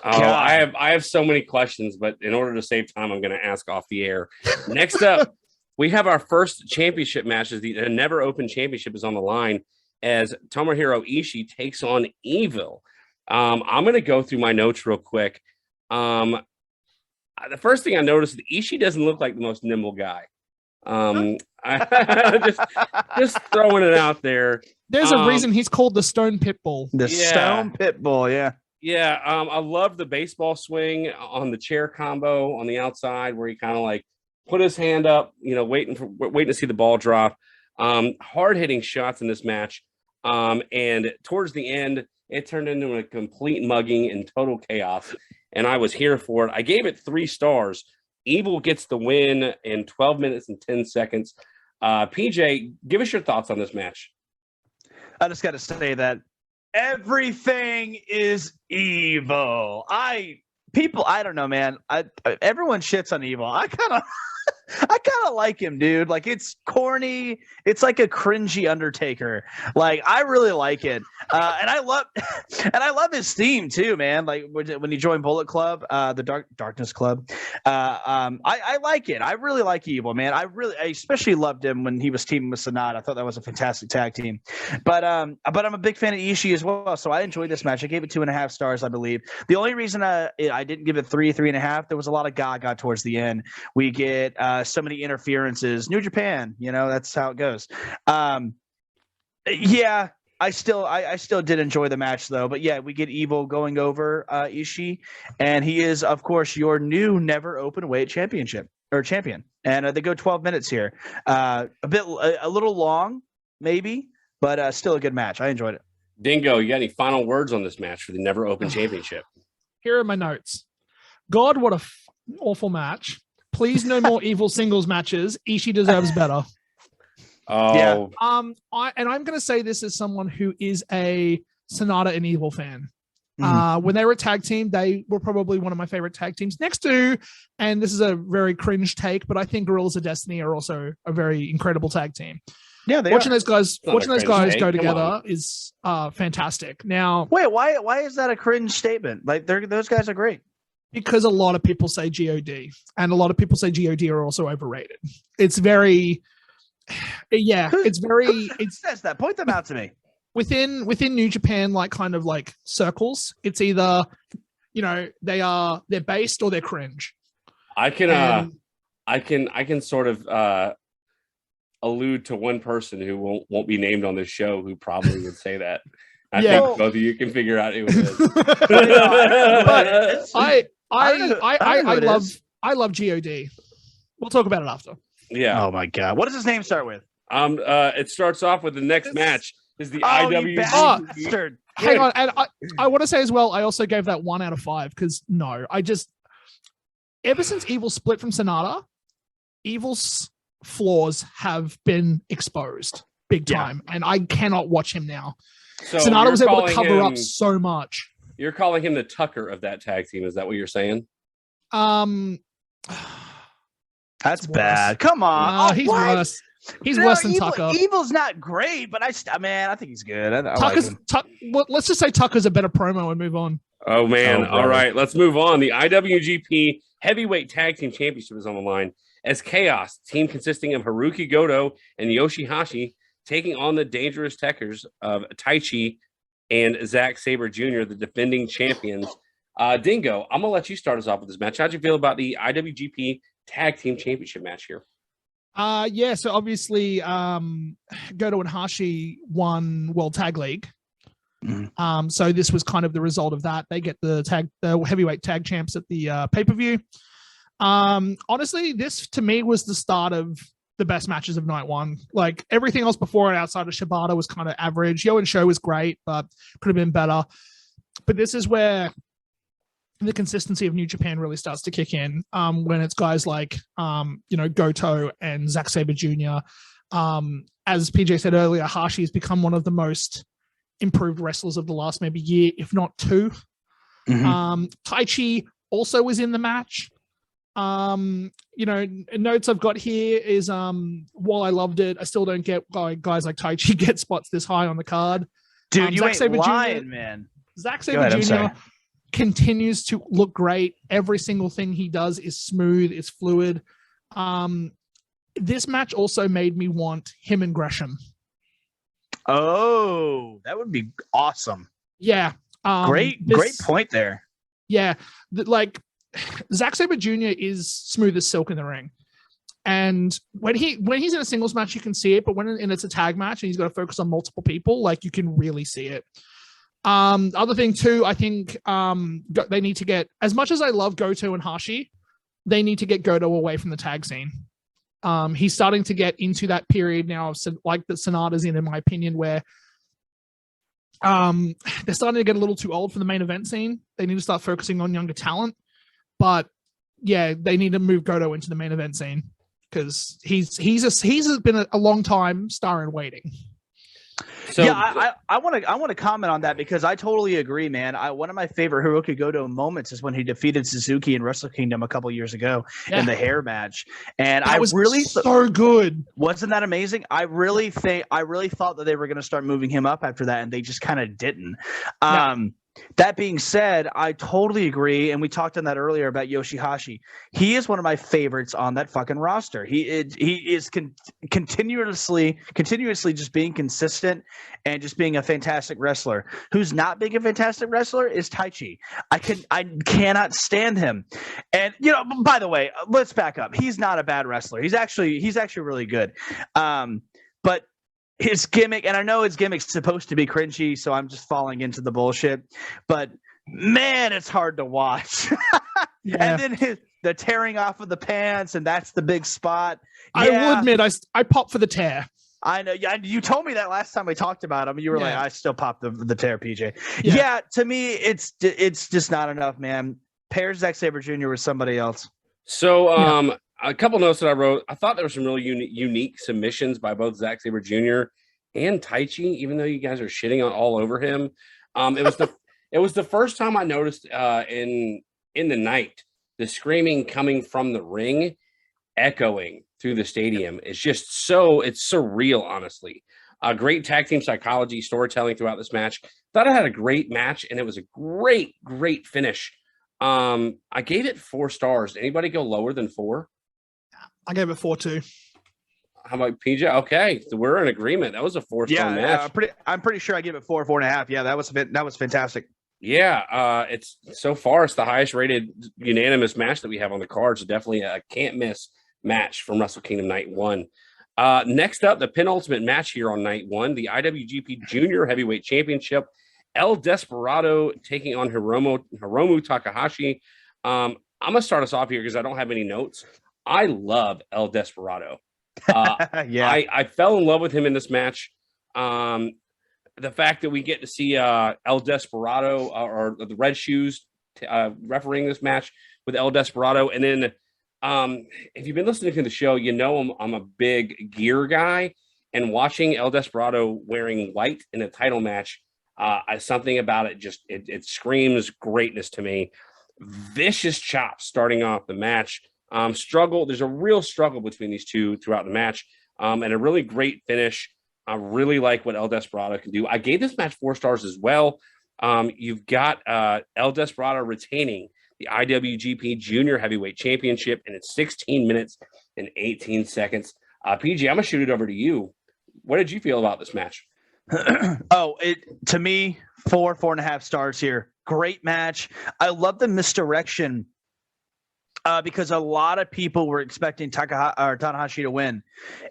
Oh, God. I have so many questions, but in order to save time, I'm going to ask off the air. Next up, we have our first championship match. The Never Open Championship is on the line as Tomohiro Ishii takes on Evil. I'm going to go through my notes real quick. The first thing I noticed is Ishii doesn't look like the most nimble guy. Just throwing it out there. There's a reason he's called the Stone Pitbull. Stone Pitbull, yeah. Yeah, I love the baseball swing on the chair combo on the outside where he kind of like put his hand up, waiting to see the ball drop. Hard hitting shots in this match. And towards the end, it turned into a complete mugging and total chaos. And I was here for it. I gave it 3 stars. Evil gets the win in 12 minutes and 10 seconds. PJ, give us your thoughts on this match. I just got to say that everything is evil. I don't know, man. Everyone shits on Evil. I kind of like him, dude. Like, it's corny. It's like a cringy Undertaker. Like, I really like it. And I love his theme too, man. Like when he joined Bullet Club, the Darkness Club. I like it. I really like Evil, man. I especially loved him when he was teaming with Sonata. I thought that was a fantastic tag team. But I'm a big fan of Ishii as well. So I enjoyed this match. I gave it 2.5 stars, I believe. The only reason I didn't give it 3.5, there was a lot of gaga towards the end. We get so many interferences. New Japan, that's how it goes. Yeah. I still did enjoy the match though, but yeah, we get Evil going over Ishii, and he is of course your new never open weight champion, and they go 12 minutes here. A little long maybe, but still a good match. I enjoyed it. Dingo, you got any final words on this match for the never open championship? Here are my notes. God, what a awful match. Please, no more Evil singles matches. Ishii deserves better. Oh yeah. I'm going to say this as someone who is a Sonata and Evil fan. Mm-hmm. When they were a tag team, they were probably one of my favorite tag teams next to, and this is a very cringe take, but I think Gorillas of Destiny are also a very incredible tag team. Yeah, watching those guys go together is fantastic. Now, wait, why is that a cringe statement? Like, those guys are great. Because a lot of people say GOD, and a lot of people say GOD are also overrated. It's very. Yeah, it's very. It says that. Point them out to me. Within New Japan, like kind of like circles, it's either they're based or they're cringe. I can sort of allude to one person who won't be named on this show who probably would say that. I think both of you can figure out who it is. But I love God. We'll talk about it after. Yeah. Oh my God. What does his name start with? It starts off with the next match is the IWGP. Hang on, and I want to say as well, I also gave that 1 out of 5 because ever since Evil split from Sonata, Evil's flaws have been exposed big time, and I cannot watch him now. So Sonata was able to cover up so much. You're calling him the Tucker of that tag team. Is that what you're saying? That's bad. Come on. He's worse. He's worse than Tucker. Evil's not great, but I think he's good. Well, let's just say Tucker's a better promo and move on. Oh, man. All right. Let's move on. The IWGP Heavyweight Tag Team Championship is on the line as Chaos, team consisting of Haruki Goto and Yoshihashi, taking on the Dangerous Tekkers of Taichi and Zack Sabre Jr., the defending champions. Dingo, I'm going to let you start us off with this match. How'd you feel about the IWGP Tag Team Championship match here? So obviously Goto and Hashi won World Tag League. Mm-hmm. So this was kind of the result of that. They get the heavyweight tag champs at the pay-per-view. Honestly, this to me was the start of the best matches of night one. Like everything else before it outside of Shibata was kind of average. Yo and Show was great, but could have been better. But this is where the consistency of New Japan really starts to kick in when it's guys like, Goto and Zack Sabre Jr. As PJ said earlier, Hashi has become one of the most improved wrestlers of the last maybe year, if not 2. Mm-hmm. Taichi also was in the match. Notes I've got here is while I loved it, I still don't get why guys like Taichi get spots this high on the card. Dude, you ain't lying, man. Zack Sabre Jr. continues to look great. Every single thing he does is smooth, it's fluid. This match also made me want him and Gresham. Oh, that would be awesome. Yeah. Great point there. Yeah. Zack Sabre Jr. is smooth as silk in the ring. And when he's in a singles match, you can see it. But when it's a tag match and he's got to focus on multiple people, like you can really see it. Other thing too, I think they need to get, as much as I love Goto and Hashi, they need to get Goto away from the tag scene. He's starting to get into that period now, like that Sonata's in my opinion, where they're starting to get a little too old for the main event scene. They need to start focusing on younger talent. But yeah, they need to move Goto into the main event scene because he's been a long time star in waiting. So, yeah, I want to comment on that because I totally agree, man. One of my favorite Hiroki Goto moments is when he defeated Suzuki in Wrestle Kingdom a couple years ago in the hair match, and that was really so good. Wasn't that amazing? I really thought that they were going to start moving him up after that, and they just kind of didn't. That being said, I totally agree, and we talked on that earlier about Yoshihashi. He is one of my favorites on that fucking roster. He is continuously just being consistent and just being a fantastic wrestler. Who's not being a fantastic wrestler is Taichi. I cannot stand him. And by the way, let's back up. He's not a bad wrestler. He's actually really good. But his gimmick, and I know his gimmick's supposed to be cringy, so I'm just falling into the bullshit. But man, it's hard to watch. And then the tearing off of the pants, and that's the big spot. I will admit, I popped for the tear. I know. Yeah, you told me that last time we talked about him. You were like, I still popped the tear, PJ. Yeah, to me, it's just not enough, man. Pair Zack Sabre Jr. with somebody else. So, a couple notes that I wrote. I thought there were some really unique submissions by both Zack Sabre Jr. and Taichi, even though you guys are shitting all over him. It was the first time I noticed in the night the screaming coming from the ring, echoing through the stadium. It's just it's surreal, honestly. Great tag team psychology, storytelling throughout this match. Thought I had a great match, and it was a great finish. I gave it 4 stars. Anybody go lower than 4? I gave it 4 too. How about PJ? Okay, so we're in agreement. That was a 4-star match. I'm pretty sure I give it 4.5. Yeah, that was fantastic. Yeah, it's so far it's the highest rated unanimous match that we have on the card. So definitely a can't miss match from Wrestle Kingdom Night 1. Next up, the penultimate match here on Night 1, the IWGP Junior Heavyweight Championship. El Desperado taking on Hiromu Takahashi. I'm gonna start us off here because I don't have any notes. I love El Desperado. I fell in love with him in this match. The fact that we get to see El Desperado or the Red Shoes refereeing this match with El Desperado, and then if you've been listening to the show, I'm a big gear guy, and watching El Desperado wearing white in a title match, something about it just it screams greatness to me. Vicious chops starting off the match. There's a real struggle between these two throughout the match, and a really great finish. I really like what El Desperado can do. I gave this match 4 stars as well. You've got El Desperado retaining the IWGP Junior Heavyweight Championship, and it's 16 minutes and 18 seconds. PG, I'm gonna shoot it over to you. What did you feel about this match? To me, 4.5 stars here. Great match. I love the misdirection. Because a lot of people were expecting Tanahashi to win,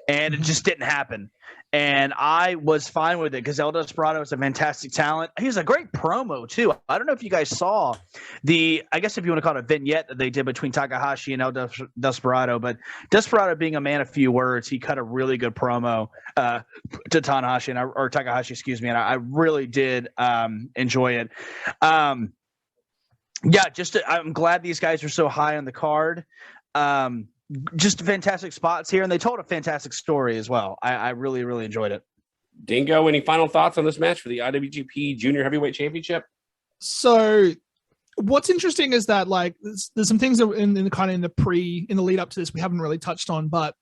and it just didn't happen. And I was fine with it because El Desperado is a fantastic talent. He's a great promo, too. I don't know if you guys saw I guess if you want to call it a vignette that they did between Takahashi and El Desperado, but Desperado being a man of few words, he cut a really good promo to Tanahashi or Takahashi, excuse me, and I really did enjoy it. I'm glad these guys are so high on the card. Just fantastic spots here, and they told a fantastic story as well. I really, really enjoyed it. Dingo, any final thoughts on this match for the IWGP Junior Heavyweight Championship? So, what's interesting is that there's some things in the lead up to this we haven't really touched on, but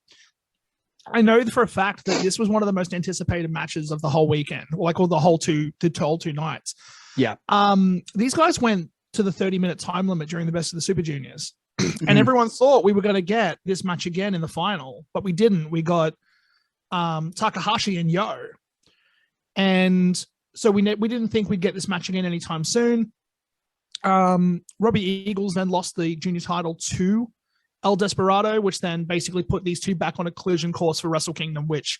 I know for a fact that this was one of the most anticipated matches of the whole weekend, or the whole two nights. Yeah. These guys went to the 30-minute time limit during the Best of the Super Juniors. And everyone thought we were going to get this match again in the final, but we didn't. We got Takahashi and Yo. And so we didn't think we'd get this match again anytime soon. Robbie Eagles then lost the junior title to El Desperado, which then basically put these two back on a collision course for Wrestle Kingdom, which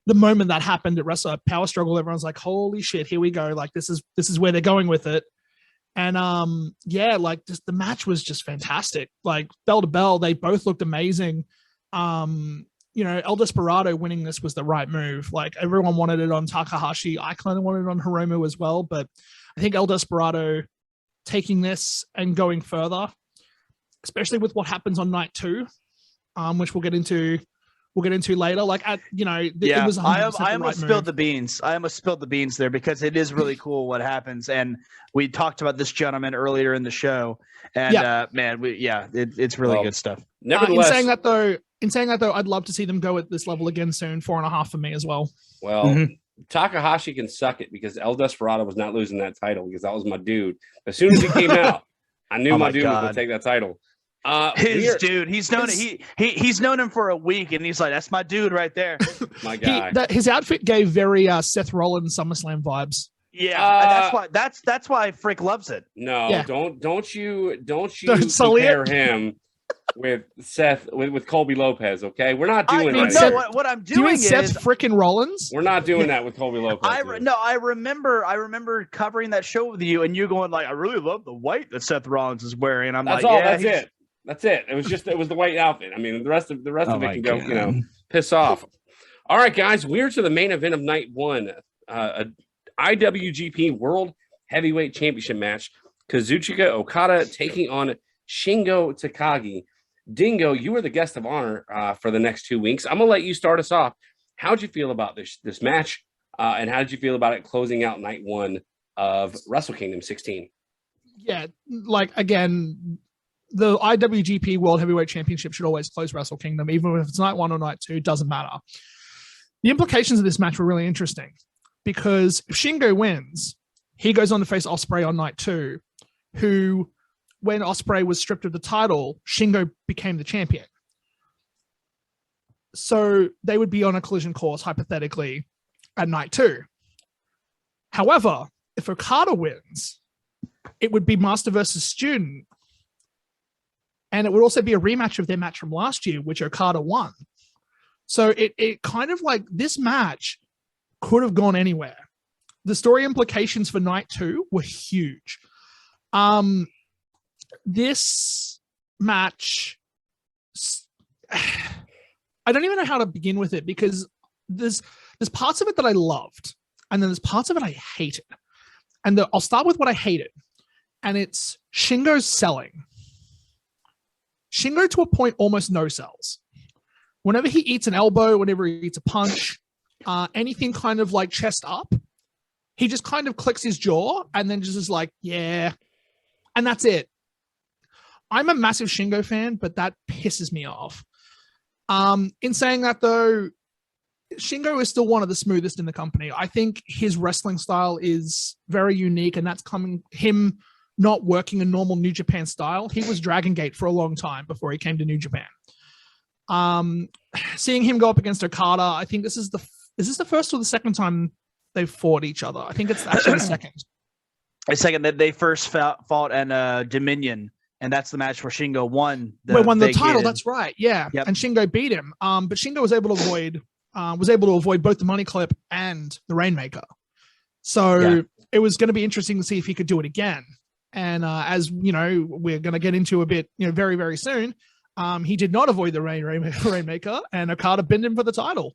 the moment that happened at Wrestle Power Struggle, everyone's like, holy shit, here we go. Like this is where they're going with it. And like just the match was just fantastic. Like bell to bell, they both looked amazing. El Desperado winning this was the right move. Like everyone wanted it on Takahashi. I kind of wanted it on Hiromu as well, but I think El Desperado taking this and going further, especially with what happens on night 2, which we'll get into later. Like it was 100% I almost spilled the beans. I almost spilled the beans there because it is really cool what happens. And we talked about this gentleman earlier in the show. And it's really good stuff. Nevertheless, in saying that though, I'd love to see them go at this level again soon. 4.5 for me as well. Well, Takahashi can suck it because El Desperado was not losing that title because that was my dude. As soon as he came out, I knew my dude was going to take that title. Dude, he's known him for a week, and he's like, "That's my dude right there." My guy. His outfit gave very Seth Rollins SummerSlam vibes. Yeah, that's why Frick loves it. No, don't you compare him with Seth with Colby Lopez. Okay, we're not doing that. What I'm doing is Seth frickin' Rollins. We're not doing that with Colby Lopez. I remember covering that show with you, and you going like, "I really love the white that Seth Rollins is wearing." And That's it. It was the white outfit. I mean, the rest of it can go, piss off. All right, guys, we're to the main event of night 1, a IWGP World Heavyweight Championship match. Kazuchika Okada taking on Shingo Takagi. Dingo, you are the guest of honor for the next 2 weeks. I'm gonna let you start us off. How'd you feel about this match, and how did you feel about it closing out night 1 of Wrestle Kingdom 16? Yeah, like again. The IWGP World Heavyweight Championship should always close Wrestle Kingdom, even if it's night 1 or night 2, it doesn't matter. The implications of this match were really interesting because if Shingo wins, he goes on to face Ospreay on night 2, who, when Ospreay was stripped of the title, Shingo became the champion. So they would be on a collision course, hypothetically, at night 2. However, if Okada wins, it would be master versus student. And it would also be a rematch of their match from last year, which Okada won. So it kind of like this match could have gone anywhere. The story implications for night 2 were huge. This match, I don't even know how to begin with it because there's parts of it that I loved, and then there's parts of it I hated. And I'll start with what I hated, and it's Shingo's selling. Shingo, to a point, almost no sells. Whenever he eats an elbow, whenever he eats a punch, anything kind of like chest up, he just kind of clicks his jaw and then just is like, yeah. And that's it. I'm a massive Shingo fan, but that pisses me off. In saying that, though, Shingo is still one of the smoothest in the company. I think his wrestling style is very unique, and that's him not working a normal New Japan style. He was Dragon Gate for a long time before he came to New Japan. Seeing him go up against Okada, I think this is the first or the second time they've fought each other. I think it's actually the second. The second that they first fought in Dominion, and that's the match where Shingo won the title. That's right. Yeah. Yep. And Shingo beat him. But Shingo was able to avoid both the money clip and the Rainmaker. So it was going to be interesting to see if he could do it again. And as you know, we're going to get into a bit, very, very soon. He did not avoid the Rainmaker, and Okada pinned him for the title.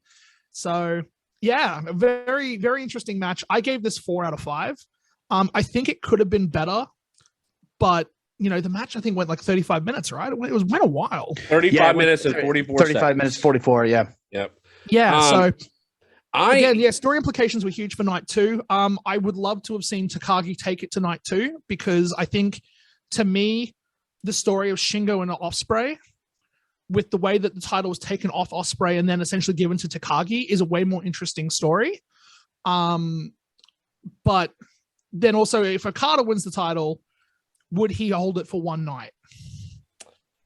So yeah, a very, very interesting match. I gave this 4 out of 5. I think it could have been better, but the match I think went like 35 minutes, right? It went a while. 35 minutes and 44 35 seconds. minutes, 44. Yeah. Yep. Yeah. Story implications were huge for night 2. I would love to have seen Takagi take it to night 2 because I think, to me, the story of Shingo and Ospreay, with the way that the title was taken off Ospreay and then essentially given to Takagi, is a way more interesting story. But then also, if Okada wins the title, would he hold it for one night?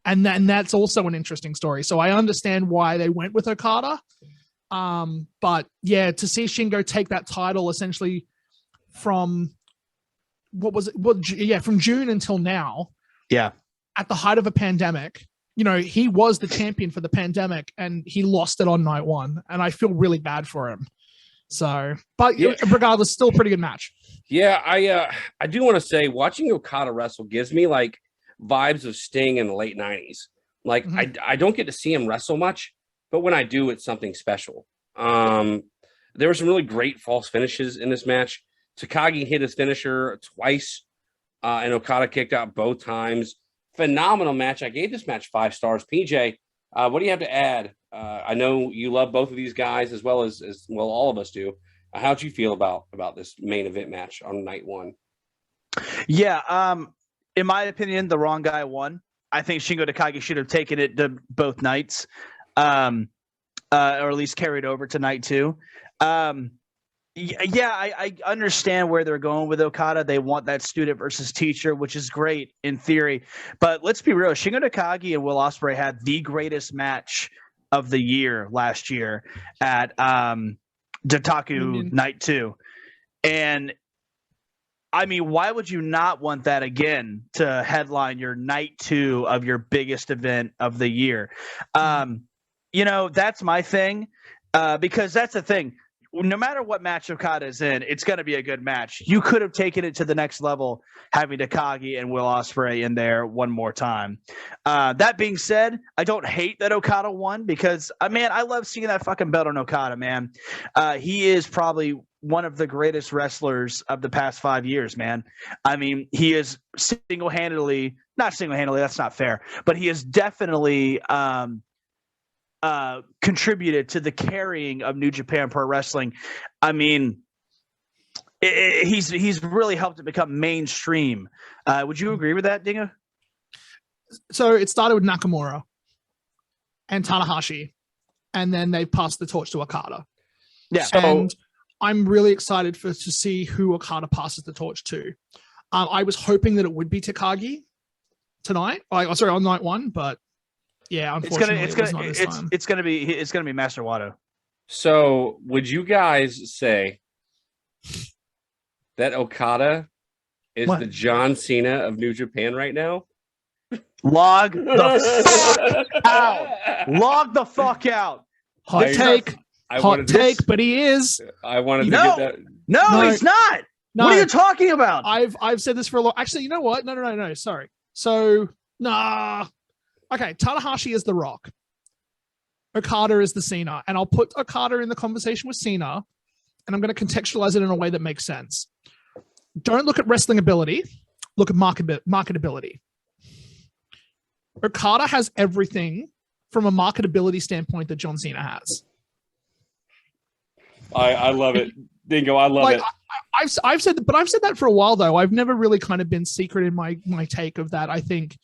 And that's also an interesting story. So I understand why they went with Okada. But yeah, to see Shingo take that title essentially from from June until now. Yeah. At the height of a pandemic, he was the champion for the pandemic and he lost it on night one. And I feel really bad for him. So, but regardless, still a pretty good match. Yeah, I do want to say watching Okada wrestle gives me like vibes of Sting in the late 90s. Like I don't get to see him wrestle much, but when I do, it's something special. There were some really great false finishes in this match. Takagi hit his finisher twice, and Okada kicked out both times. Phenomenal match. I gave this match 5 stars. PJ, what do you have to add? I know you love both of these guys as well as all of us do. How'd you feel about this main event match on night one? Yeah, in my opinion, the wrong guy won. I think Shingo Takagi should have taken it to both nights, or at least carried over to night 2. I understand where they're going with Okada. They want that student versus teacher, which is great in theory. But let's be real. Shingo Takagi and Will Ospreay had the greatest match of the year last year at Dataku Night 2. And I mean, why would you not want that again to headline your night 2 of your biggest event of the year? That's my thing, because that's the thing. No matter what match Okada is in, it's going to be a good match. You could have taken it to the next level, having Takagi and Will Ospreay in there one more time. That being said, I don't hate that Okada won because, man, I love seeing that fucking belt on Okada, man. He is probably one of the greatest wrestlers of the past 5 years, man. I mean, he is not single-handedly, that's not fair, but he is definitely contributed to the carrying of New Japan Pro Wrestling. I mean, he's really helped it become mainstream. Would you agree with that, Dingo? So it started with Nakamura and Tanahashi, and then they passed the torch to Okada. Yeah, and I'm really excited to see who Okada passes the torch to. I was hoping that it would be Takagi tonight. On night 1, but yeah, unfortunately, it's gonna be Master Wato. So, would you guys say that Okada is the John Cena of New Japan right now? Log the fuck out! Log the fuck out! Hot take, but he is. I wanted to get that. No, he's not. No. What are you talking about? I've said this for a long. Actually, you know what? No. Sorry. So Okay, Tanahashi is The Rock. Okada is the Cena. And I'll put Okada in the conversation with Cena, and I'm going to contextualize it in a way that makes sense. Don't look at wrestling ability. Look at marketability. Okada has everything from a marketability standpoint that John Cena has. I love it. Dingo, I love it. I've said that for a while, though. I've never really kind of been secret in my take of that. I think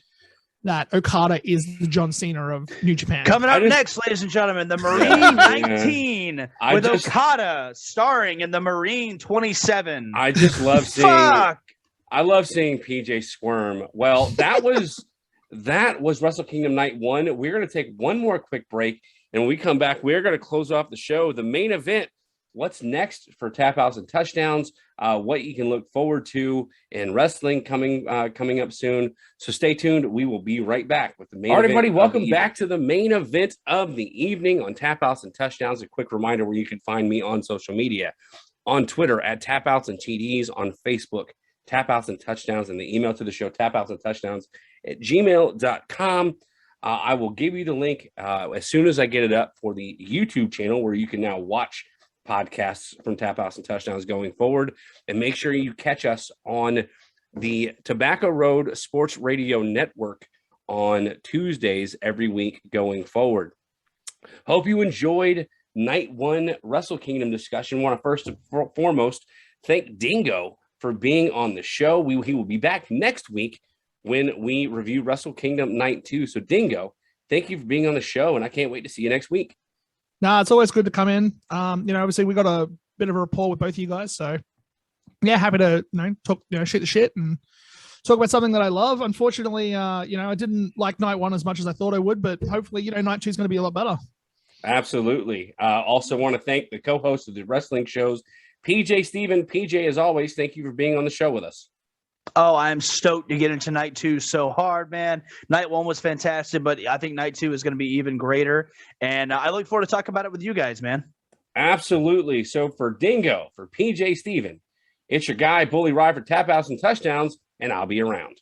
that Okada is the John Cena of New Japan. Coming up next, ladies and gentlemen, the Marine 19 with Okada starring in the Marine 27. I just love seeing. I love seeing PJ squirm. Well, that was Wrestle Kingdom Night 1. We're going to take one more quick break, and when we come back, we're going to close off the show. The main event. What's next for Tapouts and Touchdowns? What you can look forward to in wrestling coming up soon. So stay tuned. We will be right back with the main event. All right, everybody, welcome back to the main event of the evening on Tapouts and Touchdowns. A quick reminder where you can find me on social media. On Twitter at Tapouts and TDs, on Facebook, Tapouts and Touchdowns, and the email to the show, tapoutsanddtouchdowns@gmail.com. I will give you the link as soon as I get it up for the YouTube channel where you can now watch podcasts from Tapouts and Touchdowns going forward. And make sure you catch us on the Tobacco Road Sports Radio Network on Tuesdays every week going forward. Hope you enjoyed Night 1 Wrestle Kingdom discussion. Want to first and foremost thank Dingo for being on the show. He will be back next week when we review Wrestle Kingdom Night 2. So Dingo, thank you for being on the show, and I can't wait to see you next week. It's always good to come in. Obviously we got a bit of a rapport with both of you guys, so yeah, happy to talk, shoot the shit and talk about something that I love. Unfortunately, I didn't like Night 1 as much as I thought I would, but hopefully, Night 2 is going to be a lot better. Absolutely. Also want to thank the co-host of the wrestling shows, PJ Steven. PJ, as always, thank you for being on the show with us. Oh, I'm stoked to get into night 2 so hard, man. Night 1 was fantastic, but I think night 2 is going to be even greater. And I look forward to talking about it with you guys, man. Absolutely. So for Dingo, for PJ Steven, it's your guy, Bully Rye for Tapouts and Touchdowns, and I'll be around.